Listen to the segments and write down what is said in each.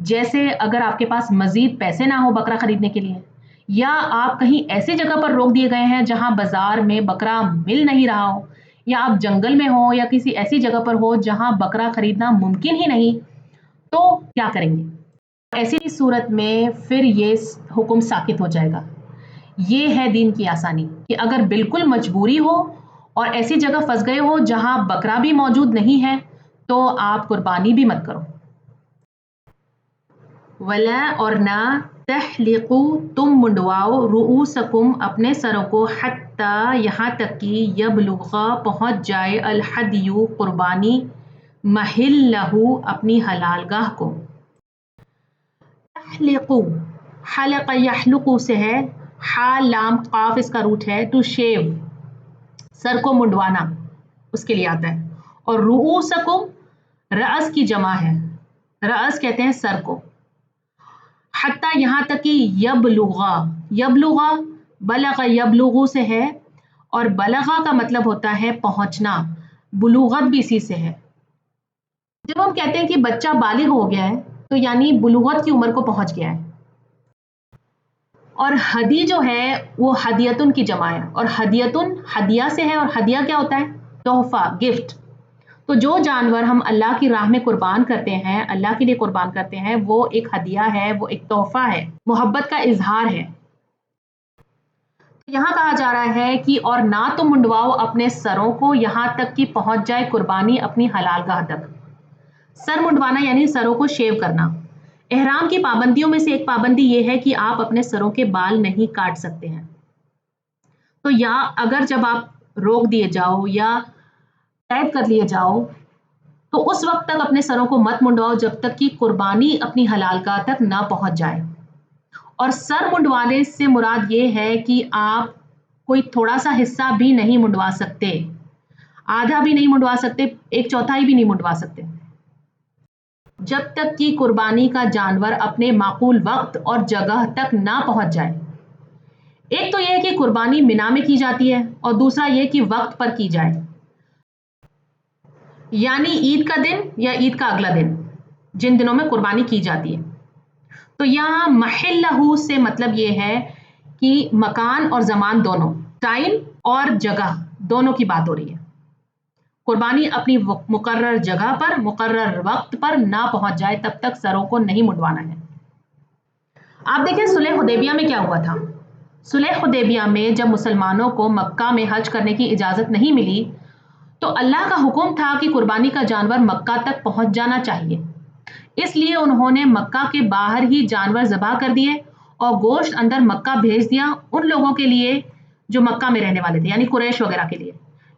جیسے اگر آپ کے پاس مزید پیسے نہ ہو بکرا خریدنے کے لیے، یا آپ کہیں ایسی جگہ پر روک دیے گئے ہیں جہاں بازار میں بکرا مل نہیں رہا ہو، یا آپ جنگل میں ہو یا کسی ایسی جگہ پر ہو جہاں بکرا خریدنا ممکن ہی نہیں، تو کیا کریں گے؟ ایسی صورت میں پھر یہ حکم ساقط ہو جائے گا۔ یہ ہے دین کی آسانی کہ اگر بالکل مجبوری ہو اور ایسی جگہ پھنس گئے ہو جہاں بکرا بھی موجود نہیں ہے تو آپ قربانی بھی مت کرو۔ ولا اور نہ تحلقو تم منڈواؤ رؤوسکم اپنے سروں کو حتی یہاں تک کہ یبلغ پہنچ جائے الحدی قربانی محلہ اپنی حلال گاہ کو۔ تحلقو حلق یحلقو سے ہے، حا لام قاف اس کا روٹ ہے، ٹو شیو سر کو منڈوانا اس کے لیے آتا ہے، اور رؤوسکم رأس کی جمع ہے، رأس کہتے ہیں سر کو، حتی یہاں تک کہ یبلغا یبلغا بلغ یبلغو سے ہے، اور بلغا کا مطلب ہوتا ہے پہنچنا، بلوغت بھی اسی سے ہے۔ جب ہم کہتے ہیں کہ بچہ بالغ ہو گیا ہے تو یعنی بلوغت کی عمر کو پہنچ گیا ہے، اور ہدی جو ہے وہ ہدیتن کی جمع ہے، اور ہدیتن ہدیہ سے ہے، اور ہدیہ کیا ہوتا ہے؟ تحفہ، گفٹ۔ تو جو جانور ہم اللہ کی راہ میں قربان کرتے ہیں، اللہ کے لیے قربان کرتے ہیں، وہ ایک ہدیہ ہے، وہ ایک تحفہ ہے، محبت کا اظہار ہے۔ یہاں کہا جا رہا ہے کہ اور نہ تم منڈواؤ اپنے سروں کو یہاں تک کہ پہنچ جائے قربانی اپنی حلال گاہ تک۔ سر منڈوانا یعنی سروں کو شیو کرنا۔ احرام کی پابندیوں میں سے ایک پابندی یہ ہے کہ آپ اپنے سروں کے بال نہیں کاٹ سکتے ہیں۔ تو یا اگر جب آپ روک دیے جاؤ یا قید کر لیے جاؤ تو اس وقت تک اپنے سروں کو مت منڈواؤ جب تک کہ قربانی اپنی حلال گاہ تک نہ پہنچ جائے۔ اور سر منڈوانے سے مراد یہ ہے کہ آپ کوئی تھوڑا سا حصہ بھی نہیں منڈوا سکتے، آدھا بھی نہیں منڈوا سکتے، ایک چوتھائی بھی نہیں منڈوا سکتے، جب تک کہ قربانی کا جانور اپنے معقول وقت اور جگہ تک نہ پہنچ جائے۔ ایک تو یہ کہ قربانی منا میں کی جاتی ہے، اور دوسرا یہ کہ وقت پر کی جائے، یعنی عید کا دن یا عید کا اگلا دن، جن دنوں میں قربانی کی جاتی ہے۔ تو یہاں محلہ سے مطلب یہ ہے کہ مکان اور زمان دونوں، ٹائم اور جگہ دونوں کی بات ہو رہی ہے۔ قربانی اپنی مقرر جگہ پر مقرر وقت پر نہ پہنچ جائے تب تک سروں کو نہیں منڈوانا ہے۔ آپ دیکھیں صلح حدیبیہ میں کیا ہوا تھا۔ صلح حدیبیہ میں جب مسلمانوں کو مکہ میں حج کرنے کی اجازت نہیں ملی تو اللہ کا حکم تھا کہ قربانی کا جانور مکہ تک پہنچ جانا چاہیے، اس لیے انہوں نے مکہ کے باہر ہی جانور ذبح کر دیے اور گوشت اندر مکہ بھیج دیا ان لوگوں کے لیے جو مکہ میں رہنے والے تھے، یعنی قریش وغیرہ کے لیے۔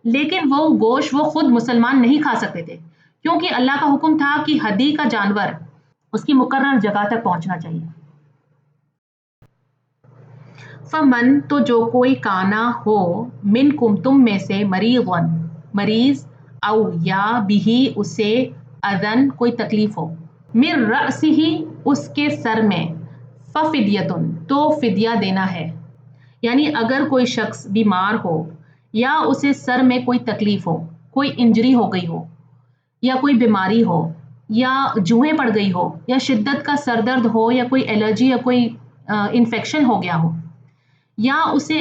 لیکن وہ گوشت وہ خود مسلمان نہیں کھا سکتے تھے، کیونکہ اللہ کا حکم تھا کہ ہدی کا جانور اس کی مقرر جگہ تک پہنچنا چاہیے۔ فمن تو جو کوئی کانا ہو منکم تم میں سے مریض او یا بھی اسے اذن کوئی تکلیف ہو، من رأسہ اس کے سر میں، ففدیتن تو فدیہ دینا ہے، یعنی اگر کوئی شخص بیمار ہو یا اسے سر میں کوئی تکلیف ہو، کوئی انجری ہو گئی ہو یا کوئی بیماری ہو یا جوئیں پڑ گئی ہو یا شدت کا سر درد ہو یا کوئی الرجی یا کوئی انفیکشن ہو گیا ہو یا اسے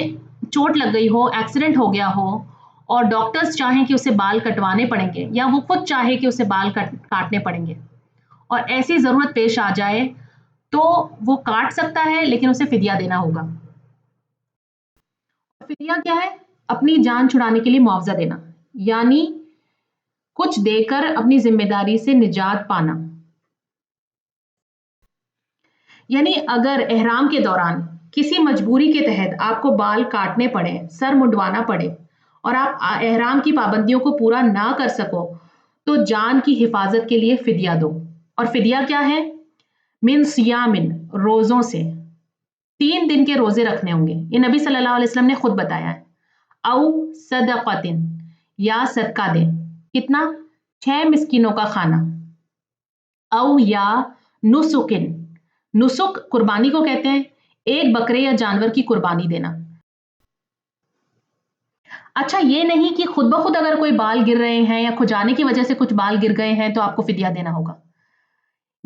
چوٹ لگ گئی ہو، ایکسیڈنٹ ہو گیا ہو اور ڈاکٹرز چاہیں کہ اسے بال کٹوانے پڑیں گے یا وہ خود چاہے کہ اسے بال کاٹنے پڑیں گے اور ایسی ضرورت پیش آ جائے تو وہ کاٹ سکتا ہے لیکن اسے فدیہ دینا ہوگا۔ فدیہ کیا ہے؟ اپنی جان چھڑانے کے لیے معاوضہ دینا، یعنی کچھ دے کر اپنی ذمہ داری سے نجات پانا۔ یعنی اگر احرام کے دوران کسی مجبوری کے تحت آپ کو بال کاٹنے پڑے، سر منڈوانا پڑے اور آپ احرام کی پابندیوں کو پورا نہ کر سکو تو جان کی حفاظت کے لیے فدیہ دو۔ اور فدیہ کیا ہے؟ من صیامن روزوں سے، 3 دن کے روزے رکھنے ہوں گے، یہ نبی صلی اللہ علیہ وسلم نے خود بتایا ہے۔ او صدقۃ یا صدقہ دیں، کتنا؟ 6 مسکینوں کا کھانا۔ او یا نسکن، نسک قربانی کو کہتے ہیں، ایک بکرے یا جانور کی قربانی دینا۔ اچھا یہ نہیں کہ خود بخود اگر کوئی بال گر رہے ہیں یا کھجانے کی وجہ سے کچھ بال گر گئے ہیں تو آپ کو فدیہ دینا ہوگا،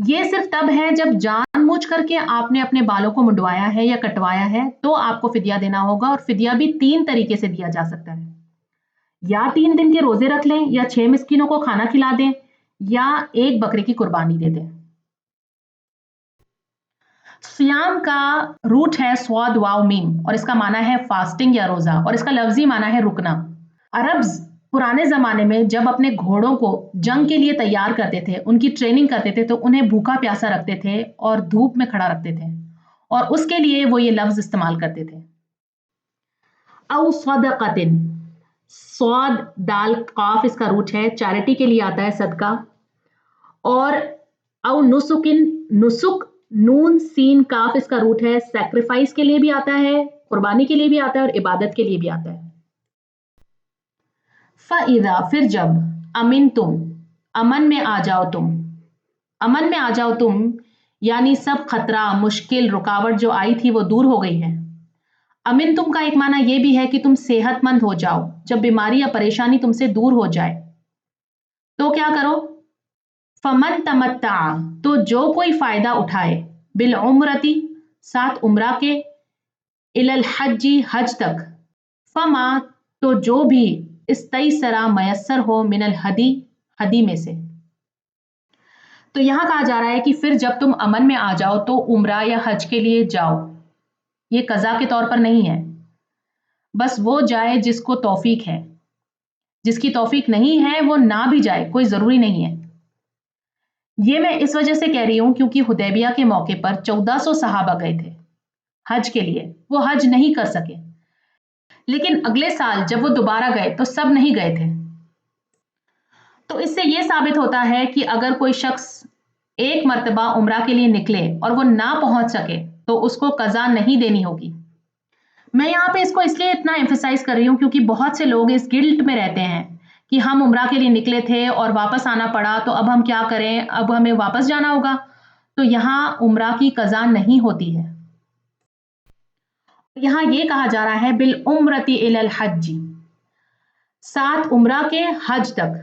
یہ صرف تب ہے جب جان بوجھ کر کے آپ نے اپنے بالوں کو منڈوایا ہے یا کٹوایا ہے تو آپ کو فدیہ دینا ہوگا، اور فدیہ بھی 3 طریقے سے دیا جا سکتا ہے، یا 3 دن کے روزے رکھ لیں، یا 6 مسکینوں کو کھانا کھلا دیں، یا ایک بکرے کی قربانی دے دیں۔ سیام کا روٹ ہے سواد واو میم، اور اس کا معنی ہے فاسٹنگ یا روزہ، اور اس کا لفظی معنی ہے رکنا۔ عربز پرانے زمانے میں جب اپنے گھوڑوں کو جنگ کے لیے تیار کرتے تھے، ان کی ٹریننگ کرتے تھے، تو انہیں بھوکا پیاسا رکھتے تھے اور دھوپ میں کھڑا رکھتے تھے، اور اس کے لیے وہ یہ لفظ استعمال کرتے تھے۔ او صدقتن، صاد دال قاف اس کا روٹ ہے، چیریٹی کے لیے آتا ہے صدقہ، اور او نسکن، نسک نون سین کاف اس کا روٹ ہے، سیکریفائس کے لیے بھی آتا ہے، قربانی کے لیے بھی آتا ہے، اور عبادت کے لیے بھی آتا ہے۔ فَإِذَا، پھر جب، امن تم، امن میں آ جاؤ تم، امن میں آ جاؤ تم یعنی سب خطرہ، مشکل، رکاوٹ جو آئی تھی وہ دور ہو گئی ہے۔ امن تم کا ایک معنی یہ بھی ہے کہ تم صحت مند ہو جاؤ، جب بیماری یا پریشانی تم سے دور ہو جائے تو کیا کرو؟ فمن تمتع، تو جو کوئی فائدہ اٹھائے، بالعمرتی، ساتھ عمرہ کے، الی الحج، حج تک، فما، تو جو بھی، استیسرا، میسر ہو، من الہدی، ہدی میں سے۔ تو یہاں کہا جا رہا ہے کہ پھر جب تم امن میں آ جاؤ تو عمرہ یا حج کے لیے جاؤ، یہ قضا کے طور پر نہیں ہے، بس وہ جائے جس کو توفیق ہے، جس کی توفیق نہیں ہے وہ نہ بھی جائے، کوئی ضروری نہیں ہے۔ یہ میں اس وجہ سے کہہ رہی ہوں کیونکہ حدیبیہ کے موقع پر 1400 صحابہ گئے تھے حج کے لیے، وہ حج نہیں کر سکے، لیکن اگلے سال جب وہ دوبارہ گئے تو سب نہیں گئے تھے۔ تو اس سے یہ ثابت ہوتا ہے کہ اگر کوئی شخص ایک مرتبہ عمرہ کے لیے نکلے اور وہ نہ پہنچ سکے تو اس کو قضا نہیں دینی ہوگی۔ میں یہاں پہ اس کو اس لیے اتنا ایمفیسائز کر رہی ہوں کیونکہ بہت سے لوگ اس گلٹ میں رہتے ہیں کہ ہم عمرہ کے لیے نکلے تھے اور واپس آنا پڑا تو اب ہم کیا کریں، اب ہمیں واپس جانا ہوگا۔ تو یہاں عمرہ کی قضا نہیں ہوتی ہے، یہاں یہ کہا جا رہا ہے بالعمرتی الی الحج، ساتھ عمرہ کے حج تک۔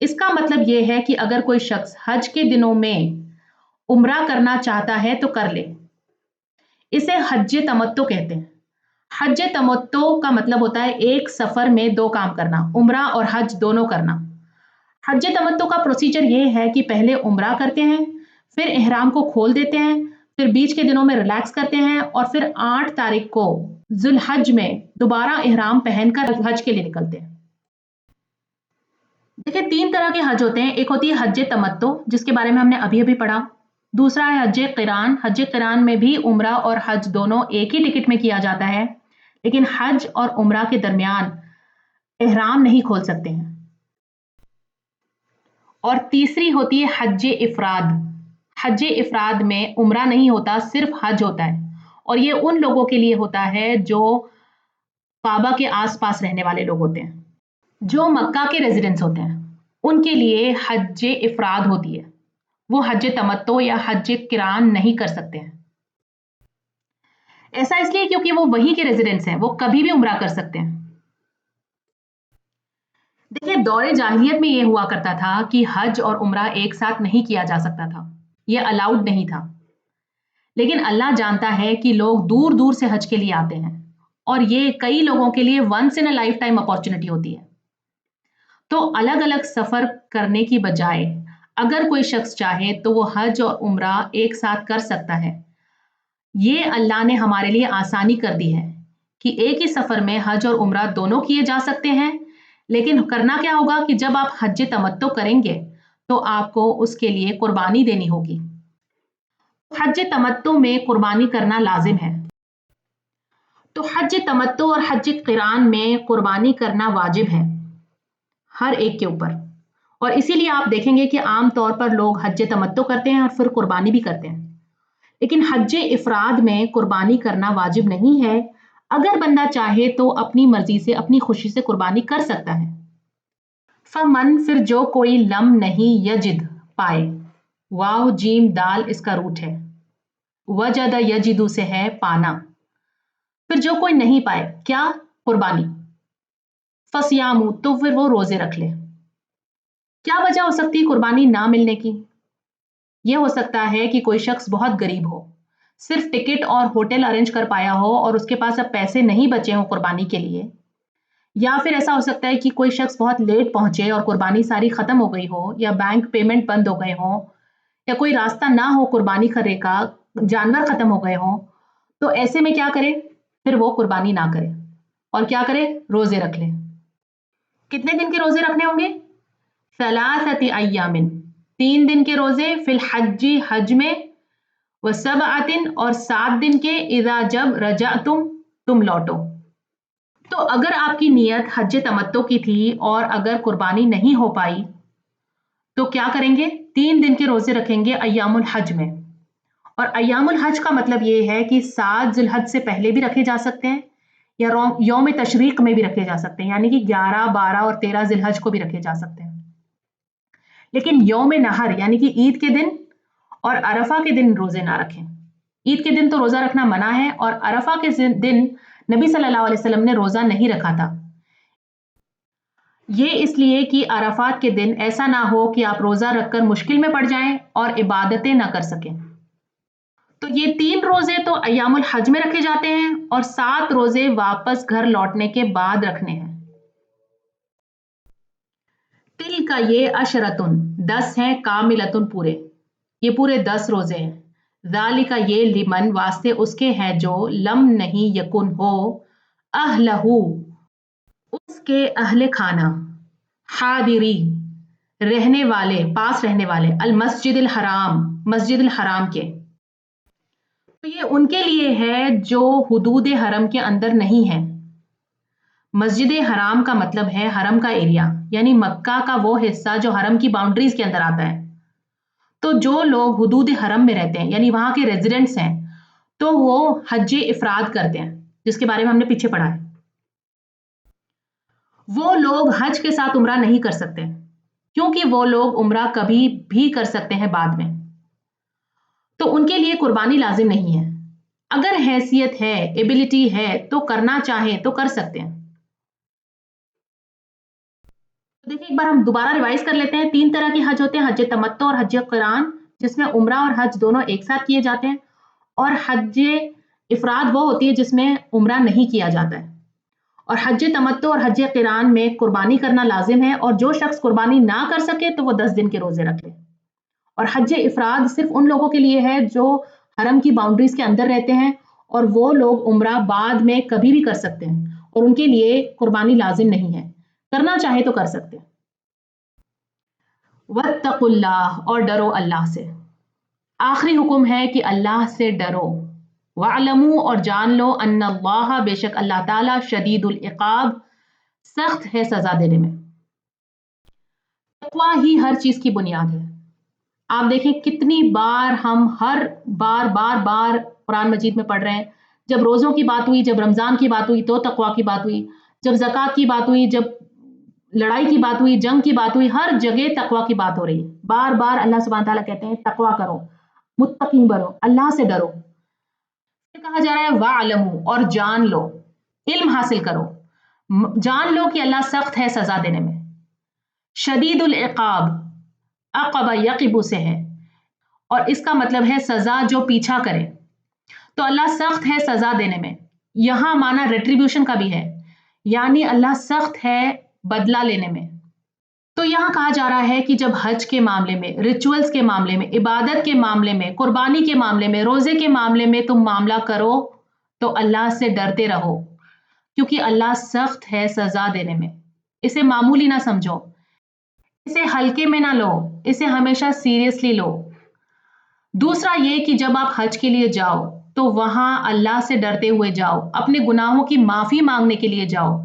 اس کا مطلب یہ ہے کہ اگر کوئی شخص حج کے دنوں میں عمرہ کرنا چاہتا ہے تو کر لے، اسے حج تمتع کہتے ہیں۔ حج تمتع کا مطلب ہوتا ہے ایک سفر میں 2 کام کرنا، عمرہ اور حج دونوں کرنا۔ حج تمتع کا پروسیجر یہ ہے کہ پہلے عمرہ کرتے ہیں، پھر احرام کو کھول دیتے ہیں، پھر بیچ کے دنوں میں ریلیکس کرتے ہیں، اور پھر 8 تاریخ کو ذو الحج میں دوبارہ احرام پہن کر حج کے لیے نکلتے ہیں۔ دیکھیں 3 طرح کے حج ہوتے ہیں، ایک ہوتی ہے حج تمتع جس کے بارے میں ہم نے ابھی ابھی پڑھا، دوسرا ہے حج قران۔ حج قران میں بھی عمرہ اور حج دونوں ایک ہی ٹکٹ میں کیا جاتا ہے، لیکن حج اور عمرہ کے درمیان احرام نہیں کھول سکتے ہیں۔ اور تیسری ہوتی ہے حج افراد۔ حج افراد میں عمرہ نہیں ہوتا، صرف حج ہوتا ہے، اور یہ ان لوگوں کے لیے ہوتا ہے جو کعبہ کے آس پاس رہنے والے لوگ ہوتے ہیں، جو مکہ کے ریزیڈنٹس ہوتے ہیں، ان کے لیے حج افراد ہوتی ہے، وہ حج تمتع یا حج قران نہیں کر سکتے ہیں۔ ایسا اس لیے کیونکہ وہ وہیں کے ریزیڈنٹس ہیں، وہ کبھی بھی عمرہ کر سکتے ہیں۔ دیکھیں دور جاہلیت میں یہ ہوا کرتا تھا کہ حج اور عمرہ ایک ساتھ نہیں کیا جا سکتا تھا، یہ الاؤڈ نہیں تھا، لیکن اللہ جانتا ہے کہ لوگ دور دور سے حج کے لیے آتے ہیں، اور یہ کئی لوگوں کے لیے once in a lifetime opportunity ہوتی ہے۔ تو الگ الگ سفر کرنے کی بجائے اگر کوئی شخص چاہے تو وہ حج اور عمرہ ایک ساتھ کر سکتا ہے۔ یہ اللہ نے ہمارے لیے آسانی کر دی ہے کہ ایک ہی سفر میں حج اور عمرہ دونوں کیے جا سکتے ہیں، لیکن کرنا کیا ہوگا کہ جب آپ حج تمتع کریں گے تو آپ کو اس کے لیے قربانی دینی ہوگی۔ حج تمتع میں قربانی کرنا لازم ہے، تو حج تمتع اور حج قران میں قربانی کرنا واجب ہے ہر ایک کے اوپر، اور اسی لیے آپ دیکھیں گے کہ عام طور پر لوگ حج تمتع کرتے ہیں اور پھر قربانی بھی کرتے ہیں، لیکن حج افراد میں قربانی کرنا واجب نہیں ہے۔ اگر بندہ چاہے تو اپنی مرضی سے، اپنی خوشی سے قربانی کر سکتا ہے۔ فمن، پھر جو کوئی لم نہیں یجد پائے، واو جیم دال اس کا روٹ ہے، وجد یجدو سے ہے پانا، پھر جو کوئی نہیں پائے کیا؟ قربانی، فصیامو، تو پھر وہ روزے رکھ لے۔ کیا وجہ ہو سکتی قربانی نہ ملنے کی؟ یہ ہو سکتا ہے کہ کوئی شخص بہت غریب ہو، صرف ٹکٹ اور ہوٹل ارینج کر پایا ہو اور اس کے پاس اب پیسے نہیں بچے ہوں قربانی کے لیے، یا پھر ایسا ہو سکتا ہے کہ کوئی شخص بہت لیٹ پہنچے اور قربانی ساری ختم ہو گئی ہو، یا بینک پیمنٹ بند ہو گئے ہوں، یا کوئی راستہ نہ ہو قربانی کرنے کا، جانور ختم ہو گئے ہوں، تو ایسے میں کیا کرے؟ پھر وہ قربانی نہ کرے اور کیا کرے؟ روزے رکھ لے۔ کتنے دن کے روزے رکھنے ہوں گے؟ ثلاثت ایام، 3 دن کے روزے، فی الحج حج میں، وسبعۃ اور 7 دن کے، اذا جب رجعتم تم لوٹو۔ تو اگر آپ کی نیت حج تمتع کی تھی اور اگر قربانی نہیں ہو پائی تو کیا کریں گے؟ 3 دن کے روزے رکھیں گے ایام الحج میں۔ اور ایام الحج کا مطلب یہ ہے کہ 7 ذی الحج سے پہلے بھی رکھے جا سکتے ہیں یا یوم تشریق میں بھی رکھے جا سکتے ہیں، یعنی کہ 11، 12 اور 13 ذی الحج کو بھی رکھے جا سکتے ہیں۔ لیکن یوم نحر یعنی کہ عید کے دن اور عرفہ کے دن روزے نہ رکھیں۔ عید کے دن تو روزہ رکھنا منع ہے، اور عرفہ کے دن نبی صلی اللہ علیہ وسلم نے روزہ نہیں رکھا تھا۔ یہ اس لیے کہ عرفات کے دن ایسا نہ ہو کہ آپ روزہ رکھ کر مشکل میں پڑ جائیں اور عبادتیں نہ کر سکیں۔ تو یہ 3 روزے تو ایام الحج میں رکھے جاتے ہیں اور 7 روزے واپس گھر لوٹنے کے بعد رکھنے ہیں۔ تل کا یہ عشرتن 10 ہیں، کاملتن پورے، یہ پورے 10 روزے ہیں۔ ذالک یہ لمن واسطے اس کے ہیں جو لم نہیں یکن ہو، اہلہو اس کے اہل خانہ، حاضری رہنے والے، پاس رہنے والے، المسجد الحرام مسجد الحرام کے۔ تو یہ ان کے لیے ہے جو حدود حرم کے اندر نہیں ہے۔ مسجد حرام کا مطلب ہے حرم کا ایریا، یعنی مکہ کا وہ حصہ جو حرم کی باؤنڈریز کے اندر آتا ہے۔ تو جو لوگ حدود حرم میں رہتے ہیں یعنی وہاں کے ریزیڈنٹس ہیں تو وہ حج افراد کرتے ہیں، جس کے بارے میں ہم نے پیچھے پڑھا ہے۔ وہ لوگ حج کے ساتھ عمرہ نہیں کر سکتے کیونکہ وہ لوگ عمرہ کبھی بھی کر سکتے ہیں بعد میں، تو ان کے لیے قربانی لازم نہیں ہے۔ اگر حیثیت ہے، ایبلٹی ہے تو کرنا چاہیں تو کر سکتے ہیں۔ دیکھیں ایک بار ہم دوبارہ ریوائز کر لیتے ہیں۔ 3 طرح کے حج ہوتے ہیں، حج تمتع اور حج قران، جس میں عمرہ اور حج دونوں ایک ساتھ کیے جاتے ہیں، اور حج افراد وہ ہوتی ہے جس میں عمرہ نہیں کیا جاتا ہے۔ اور حج تمتع اور حج قران میں قربانی کرنا لازم ہے، اور جو شخص قربانی نہ کر سکے تو وہ 10 دن کے روزے رکھے۔ اور حج افراد صرف ان لوگوں کے لیے ہے جو حرم کی باؤنڈریز کے اندر رہتے ہیں، اور وہ لوگ عمرہ بعد میں کبھی بھی کر سکتے ہیں اور ان کے لیے قربانی لازم نہیں ہے، کرنا چاہے تو کر سکتے ہیں۔ واتقوا اللہ اور ڈرو اللہ سے۔ آخری حکم ہے کہ اللہ سے ڈرو۔ وَاعْلَمُوا اور جان لو ان اللہ بے شک اللہ تعالیٰ شدید العقاب سخت ہے سزا دینے میں۔ تقویٰ ہی ہر چیز کی بنیاد ہے۔ آپ دیکھیں کتنی بار ہم ہر بار قرآن مجید میں پڑھ رہے ہیں، جب روزوں کی بات ہوئی، جب رمضان کی بات ہوئی تو تقویٰ کی بات ہوئی، جب زکوٰۃ کی بات ہوئی، جب لڑائی کی بات ہوئی، جنگ کی بات ہوئی، ہر جگہ تقویٰ کی بات ہو رہی ہے۔ بار بار اللہ سبحانہ تعالیٰ کہتے ہیں تقویٰ کرو، متقی بنو، اللہ سے ڈرو۔ کہا جا رہا ہے وَاعْلَمُوا اور جان لو، علم حاصل کرو، جان لو کہ اللہ سخت ہے سزا دینے میں۔ شدید العقاب، عقب یقب سے ہے، اور اس کا مطلب ہے سزا جو پیچھا کرے۔ تو اللہ سخت ہے سزا دینے میں، یہاں معنی ریٹریبیوشن کا بھی ہے، یعنی اللہ سخت ہے بدلہ لینے میں۔ تو یہاں کہا جا رہا ہے کہ جب حج کے معاملے میں، ریچولز کے معاملے میں، عبادت کے معاملے میں، قربانی کے معاملے میں، روزے کے معاملے میں تم معاملہ کرو تو اللہ سے ڈرتے رہو، کیونکہ اللہ سخت ہے سزا دینے میں۔ اسے معمولی نہ سمجھو، اسے ہلکے میں نہ لو، اسے ہمیشہ سیریسلی لو۔ دوسرا یہ کہ جب آپ حج کے لیے جاؤ تو وہاں اللہ سے ڈرتے ہوئے جاؤ، اپنے گناہوں کی معافی مانگنے کے لیے جاؤ،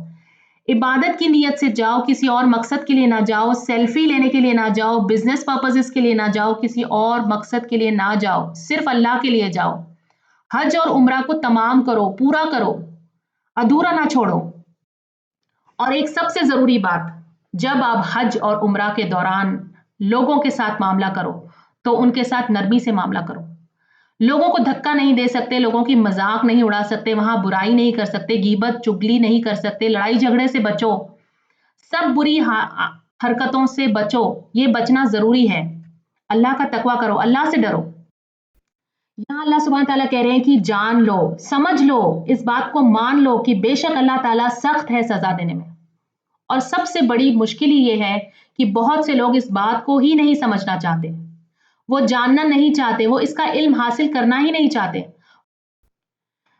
عبادت کی نیت سے جاؤ، کسی اور مقصد کے لیے نہ جاؤ، سیلفی لینے کے لیے نہ جاؤ، بزنس پرپسز کے لیے نہ جاؤ، کسی اور مقصد کے لیے نہ جاؤ، صرف اللہ کے لیے جاؤ۔ حج اور عمرہ کو تمام کرو، پورا کرو، ادھورا نہ چھوڑو۔ اور ایک سب سے ضروری بات، جب آپ حج اور عمرہ کے دوران لوگوں کے ساتھ معاملہ کرو تو ان کے ساتھ نرمی سے معاملہ کرو۔ لوگوں کو دھکا نہیں دے سکتے، لوگوں کی مذاق نہیں اڑا سکتے، وہاں برائی نہیں کر سکتے، غیبت چگلی نہیں کر سکتے، لڑائی جھگڑے سے بچو، سب بری حرکتوں سے بچو، یہ بچنا ضروری ہے۔ اللہ کا تقوی کرو، اللہ سے ڈرو۔ یہاں اللہ سبحانہ تعالیٰ کہہ رہے ہیں کہ جان لو، سمجھ لو، اس بات کو مان لو کہ بے شک اللہ تعالیٰ سخت ہے سزا دینے میں۔ اور سب سے بڑی مشکل یہ ہے کہ بہت سے لوگ اس بات کو ہی نہیں سمجھنا چاہتے، وہ جاننا نہیں چاہتے، وہ اس کا علم حاصل کرنا ہی نہیں چاہتے۔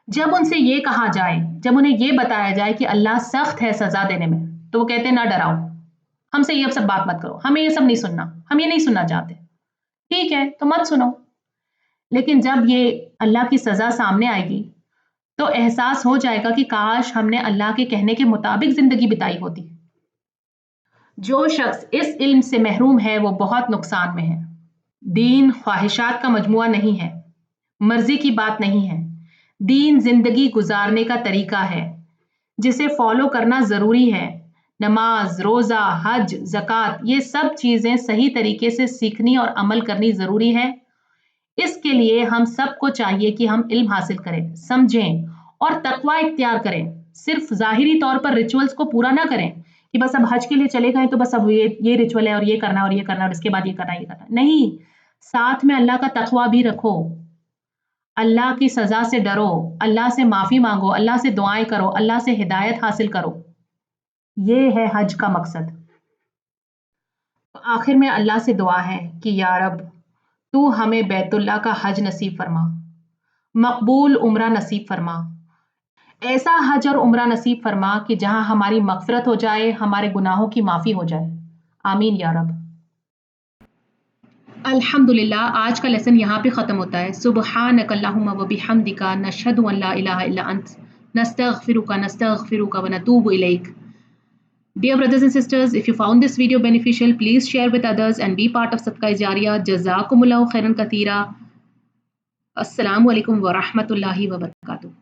جب ان سے یہ کہا جائے، جب انہیں یہ بتایا جائے کہ اللہ سخت ہے سزا دینے میں، تو وہ کہتے ہیں نہ ڈراؤ، ہم سے یہ سب بات مت کرو، ہمیں یہ سب نہیں سننا، ہم یہ نہیں سننا چاہتے۔ ٹھیک ہے تو مت سنو، لیکن جب یہ اللہ کی سزا سامنے آئے گی تو احساس ہو جائے گا کہ کاش ہم نے اللہ کے کہنے کے مطابق زندگی بتائی ہوتی۔ جو شخص اس علم سے محروم ہے وہ بہت نقصان میں ہے۔ دین خواہشات کا مجموعہ نہیں ہے، مرضی کی بات نہیں ہے۔ دین زندگی گزارنے کا طریقہ ہے جسے فالو کرنا ضروری ہے۔ نماز، روزہ، حج، زکوٰۃ، یہ سب چیزیں صحیح طریقے سے سیکھنی اور عمل کرنی ضروری ہے۔ اس کے لیے ہم سب کو چاہیے کہ ہم علم حاصل کریں، سمجھیں اور تقوی اختیار کریں۔ صرف ظاہری طور پر ریچولز کو پورا نہ کریں کہ بس اب حج کے لیے چلے گئے تو بس اب یہ ریچول ہے اور یہ کرنا اور یہ کرنا اور اس کے بعد یہ کرنا یہ کرنا، نہیں، ساتھ میں اللہ کا تقوی بھی رکھو، اللہ کی سزا سے ڈرو، اللہ سے معافی مانگو، اللہ سے دعائیں کرو، اللہ سے ہدایت حاصل کرو۔ یہ ہے حج کا مقصد۔ آخر میں اللہ سے دعا ہے کہ یا رب تو ہمیں بیت اللہ کا حج نصیب فرما، مقبول عمرہ نصیب فرما، ایسا حج اور عمرہ نصیب فرما کہ جہاں ہماری مغفرت ہو جائے، ہمارے گناہوں کی معافی ہو جائے، آمین یا رب۔ الحمدللہ، آج کا لیسن یہاں پہ ختم ہوتا ہے۔ سبحانک اللہم و بحمدک، نشہد ان لا الہ الا انت، نستغفرک ونتوب الیک۔ Dear brothers and sisters, if you found this video beneficial, please share with others and be part of Sadaqah Jariyah. Jazakumullahu khairan katheera. Assalamu alaikum wa rahmatullahi wa barakatuh.